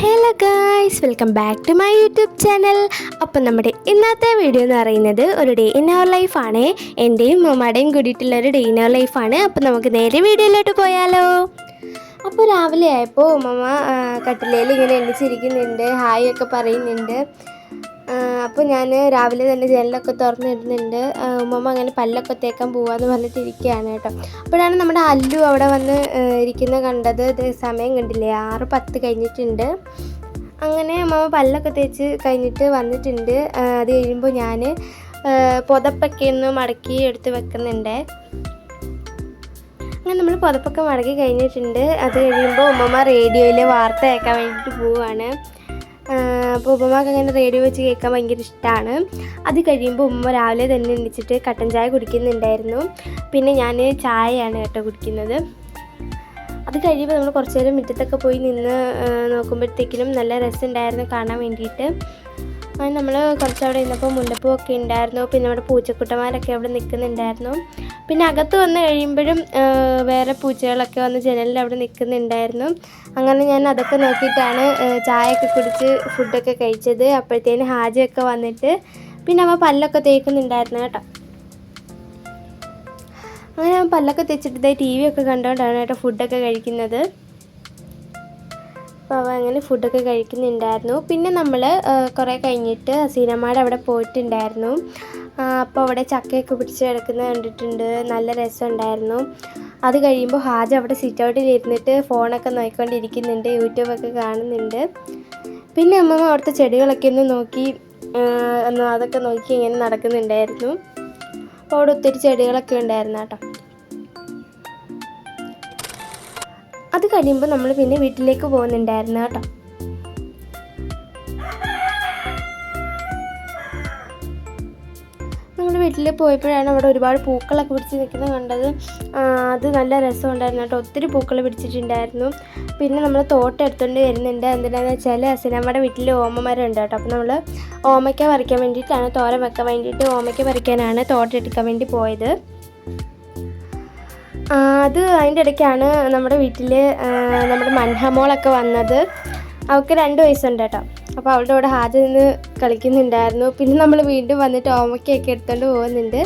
Hello guys, welcome back to my YouTube channel. അപ്പം നമ്മുടെ ഇന്നത്തെ വീഡിയോ എന്ന് പറയുന്നത് ഒരു ഡേ ഇൻ അവർ ലൈഫാണ്. എൻ്റെയും മമ്മയുടെയും കൂടിയിട്ടുള്ള ഒരു ഡേ ഇൻ അവർ ലൈഫാണ്. അപ്പം നമുക്ക് നേരെ വീഡിയോയിലോട്ട് പോയാലോ. അപ്പോൾ രാവിലെ ആയപ്പോൾ മമ്മ കട്ടിലേൽ ഇങ്ങനെ എണ്ണിച്ചിരിക്കുന്നുണ്ട്, ഹായ് ഒക്കെ പറയുന്നുണ്ട്. അപ്പോൾ ഞാൻ രാവിലെ തന്നെ ജനലൊക്കെ തുറന്നിടുന്നുണ്ട്. ഉമ്മമ്മ അങ്ങനെ പല്ലൊക്കെ തേക്കാൻ പോവാന്ന് പറഞ്ഞിട്ടിരിക്കുകയാണ് കേട്ടോ. അപ്പോഴാണ് നമ്മുടെ അല്ലു അവിടെ വന്ന് ഇരിക്കുന്നത് കണ്ടത്. സമയം കണ്ടില്ലേ, 6:10 കഴിഞ്ഞിട്ടുണ്ട്. അങ്ങനെ അമ്മമ്മ പല്ലൊക്കെ തേച്ച് കഴിഞ്ഞിട്ട് വന്നിട്ടുണ്ട്. അത് കഴിയുമ്പോൾ ഞാൻ പുതപ്പൊക്കെ ഒന്ന് മടക്കി എടുത്ത് വെക്കുന്നുണ്ട്. അങ്ങനെ നമ്മൾ പുതപ്പൊക്കെ മടക്കി കഴിഞ്ഞിട്ടുണ്ട്. അത് കഴിയുമ്പോൾ ഉമ്മമ്മ റേഡിയോയിൽ വാർത്ത കേൾക്കാൻ വേണ്ടിയിട്ട് പോവുകയാണ്. അപ്പോൾ ഉമ്മമ്മക്ക് അങ്ങനെ റേഡിയോ വെച്ച് കേൾക്കാൻ ഭയങ്കര ഇഷ്ടമാണ്. അത് കഴിയുമ്പോൾ ഉമ്മ രാവിലെ തന്നെ എണീച്ചിട്ട് കട്ടൻ ചായ കുടിക്കുന്നുണ്ടായിരുന്നു. പിന്നെ ഞാൻ ചായയാണ് കേട്ടോ കുടിക്കുന്നത്. അത് കഴിയുമ്പോൾ നമ്മൾ കുറച്ച് നേരം മുറ്റത്തൊക്കെ പോയി നിന്ന് നോക്കുമ്പോഴത്തേക്കിനും നല്ല രസമുണ്ടായിരുന്നു കാണാൻ വേണ്ടിയിട്ട്. അങ്ങനെ നമ്മൾ കുറച്ചവിടെ നിന്നപ്പോൾ മുല്ലപ്പൂവൊക്കെ ഉണ്ടായിരുന്നു. പിന്നെ നമ്മുടെ പൂച്ചക്കുട്ടന്മാരൊക്കെ അവിടെ നിൽക്കുന്നുണ്ടായിരുന്നു. പിന്നെ അകത്ത് വന്ന് കഴിയുമ്പോഴും വേറെ പൂച്ചകളൊക്കെ വന്ന് ജനലിൽ അവിടെ നിൽക്കുന്നുണ്ടായിരുന്നു. അങ്ങനെ ഞാൻ അതൊക്കെ നോക്കിയിട്ടാണ് ചായയൊക്കെ കുടിച്ച് ഫുഡൊക്കെ കഴിച്ചത്. അപ്പോഴത്തേന് ഹാജയൊക്കെ വന്നിട്ട് പിന്നെ അവ പല്ലൊക്കെ തേക്കുന്നുണ്ടായിരുന്നു കേട്ടോ. അങ്ങനെ അവൻ പല്ലൊക്കെ തേച്ചിട്ട് TV ഒക്കെ കണ്ടുകൊണ്ടാണ് കേട്ടോ ഫുഡൊക്കെ കഴിക്കുന്നത്. അപ്പോൾ അവ അങ്ങനെ ഫുഡൊക്കെ കഴിക്കുന്നുണ്ടായിരുന്നു. പിന്നെ നമ്മൾ കുറേ കഴിഞ്ഞിട്ട് ഹസീനമ്മയുടെ അവിടെ പോയിട്ടുണ്ടായിരുന്നു. അപ്പോൾ അവിടെ ചക്കയൊക്കെ പിടിച്ച് കിടക്കുന്നത് കണ്ടിട്ടുണ്ട്, നല്ല രസമുണ്ടായിരുന്നു. അത് കഴിയുമ്പോൾ ഹാജ അവിടെ സിറ്റ് ഔട്ടിൽ ഇരുന്നിട്ട് ഫോണൊക്കെ നോക്കിക്കൊണ്ടിരിക്കുന്നുണ്ട്, യൂട്യൂബൊക്കെ കാണുന്നുണ്ട്. പിന്നെ അമ്മമ്മ അവിടുത്തെ ചെടികളൊക്കെ ഒന്ന് നോക്കി അതൊക്കെ നോക്കി ഇങ്ങനെ നടക്കുന്നുണ്ടായിരുന്നു. അപ്പോൾ അവിടെ ഒത്തിരി ചെടികളൊക്കെ ഉണ്ടായിരുന്നു കേട്ടോ. അത് കഴിയുമ്പോൾ നമ്മൾ പിന്നെ വീട്ടിലേക്ക് പോകുന്നുണ്ടായിരുന്നു കേട്ടോ. നമ്മൾ വീട്ടിൽ പോയപ്പോഴാണ് അവിടെ ഒരുപാട് പൂക്കളൊക്കെ പിടിച്ച് നിൽക്കുന്നത് കണ്ടത്. അത് നല്ല രസമുണ്ടായിരുന്നു കേട്ടോ, ഒത്തിരി പൂക്കൾ പിടിച്ചിട്ടുണ്ടായിരുന്നു. പിന്നെ നമ്മൾ തോട്ടം എടുത്തുകൊണ്ട് വരുന്നുണ്ട്. എന്തിനാണെന്ന് വെച്ചാൽ അസിനമ്മയുടെ വീട്ടിൽ ഓമമരം ഉണ്ട് കേട്ടോ. അപ്പോൾ നമ്മൾ ഓമയ്ക്ക പറിക്കാൻ വേണ്ടിയിട്ടാണ്, തോരൻ വെക്കാൻ വേണ്ടിയിട്ട് ഓമയ്ക്ക പറിക്കാനാണ് തോട്ടം എടുക്കാൻ വേണ്ടി പോയത്. അത് അതിൻ്റെ ഇടയ്ക്കാണ് നമ്മുടെ വീട്ടിൽ നമ്മുടെ മൻഹമോളൊക്കെ വന്നത്. അവൾക്ക് 2 വയസ്സുണ്ട് കേട്ടോ. അപ്പോൾ അവളുടെ കൂടെ ഹാജ നിന്ന് കളിക്കുന്നുണ്ടായിരുന്നു. പിന്നെ നമ്മൾ വീണ്ടും വന്നിട്ട് ഓമയ്ക്കൊക്കെ എടുത്തുകൊണ്ട് പോകുന്നുണ്ട്.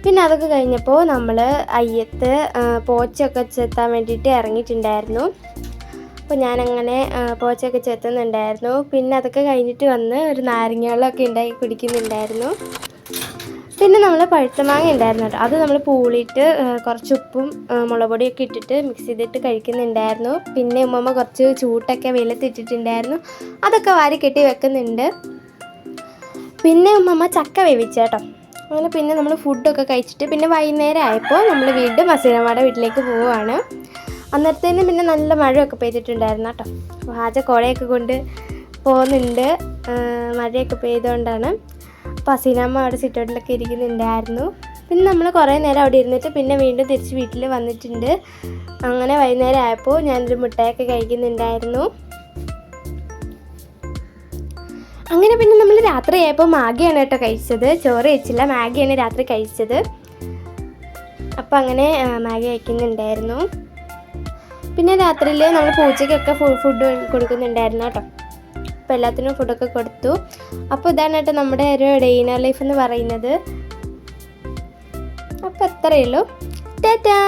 പിന്നെ അതൊക്കെ കഴിഞ്ഞപ്പോൾ നമ്മൾ അയ്യത്ത് പോച്ചയൊക്കെ ചെത്താൻ വേണ്ടിയിട്ട് ഇറങ്ങിയിട്ടുണ്ടായിരുന്നു. അപ്പോൾ ഞാനങ്ങനെ പോച്ചയൊക്കെ ചെത്തുന്നുണ്ടായിരുന്നു. പിന്നെ അതൊക്കെ കഴിഞ്ഞിട്ട് വന്ന് ഒരു നാരങ്ങ ഉണ്ടാക്കി കുടിക്കുന്നുണ്ടായിരുന്നു. പിന്നെ നമ്മൾ പഴുത്ത മാങ്ങ ഉണ്ടായിരുന്നു കേട്ടോ. അത് നമ്മൾ പൂളിയിട്ട് കുറച്ച് ഉപ്പും മുളക് പൊടിയൊക്കെ ഇട്ടിട്ട് മിക്സ് ചെയ്തിട്ട് കഴിക്കുന്നുണ്ടായിരുന്നു. പിന്നെ ഉമ്മമ്മ കുറച്ച് ചൂട്ടൊക്കെ വെയിലത്തിട്ടിട്ടുണ്ടായിരുന്നു, അതൊക്കെ വാരി കെട്ടി വെക്കുന്നുണ്ട്. പിന്നെ ഉമ്മമ്മ ചക്ക വേവിച്ച കേട്ടോ. അങ്ങനെ പിന്നെ നമ്മൾ ഫുഡൊക്കെ കഴിച്ചിട്ട് പിന്നെ വൈകുന്നേരം ആയപ്പോൾ നമ്മൾ വീണ്ടും അസീനമ്മയുടെ വീട്ടിലേക്ക് പോവുകയാണ്. അന്നേരത്തേനും പിന്നെ നല്ല മഴയൊക്കെ പെയ്തിട്ടുണ്ടായിരുന്നു കേട്ടോ. ഹാജ കുടയൊക്കെ കൊണ്ട് പോകുന്നുണ്ട്, മഴയൊക്കെ പെയ്തുകൊണ്ടാണ്. അപ്പോൾ അസീനമ്മ അവിടെ സിറ്റൗട്ടിലൊക്കെ ഇരിക്കുന്നുണ്ടായിരുന്നു. പിന്നെ നമ്മൾ കുറേ നേരം അവിടെ ഇരുന്നിട്ട് പിന്നെ വീണ്ടും തിരിച്ച് വീട്ടിൽ വന്നിട്ടുണ്ട്. അങ്ങനെ വൈകുന്നേരം ആയപ്പോൾ ഞാനൊരു മുട്ടയൊക്കെ കഴിക്കുന്നുണ്ടായിരുന്നു. അങ്ങനെ പിന്നെ നമ്മൾ രാത്രി ആയപ്പോൾ മാഗിയാണ് കേട്ടോ കഴിച്ചത്, ചോറ് കഴിച്ചില്ല, മാഗിയാണ് രാത്രി കഴിച്ചത്. അപ്പോൾ അങ്ങനെ മാഗി കഴിക്കുന്നുണ്ടായിരുന്നു. പിന്നെ രാത്രിയിൽ നമ്മൾ പൂച്ചയ്ക്കൊക്കെ ഫുഡ് കൊടുക്കുന്നുണ്ടായിരുന്നു കേട്ടോ. അപ്പോൾ എല്ലാത്തിനും ഫുഡൊക്കെ കൊടുത്തു. അപ്പോൾ ഇതാണ് കേട്ടോ നമ്മുടെ ഒരു ഡേ ഇൻ അവർ ലൈഫ് എന്ന് പറയുന്നത്. അപ്പോൾ അത്രയേ ഉള്ളൂ. ടാറ്റാ.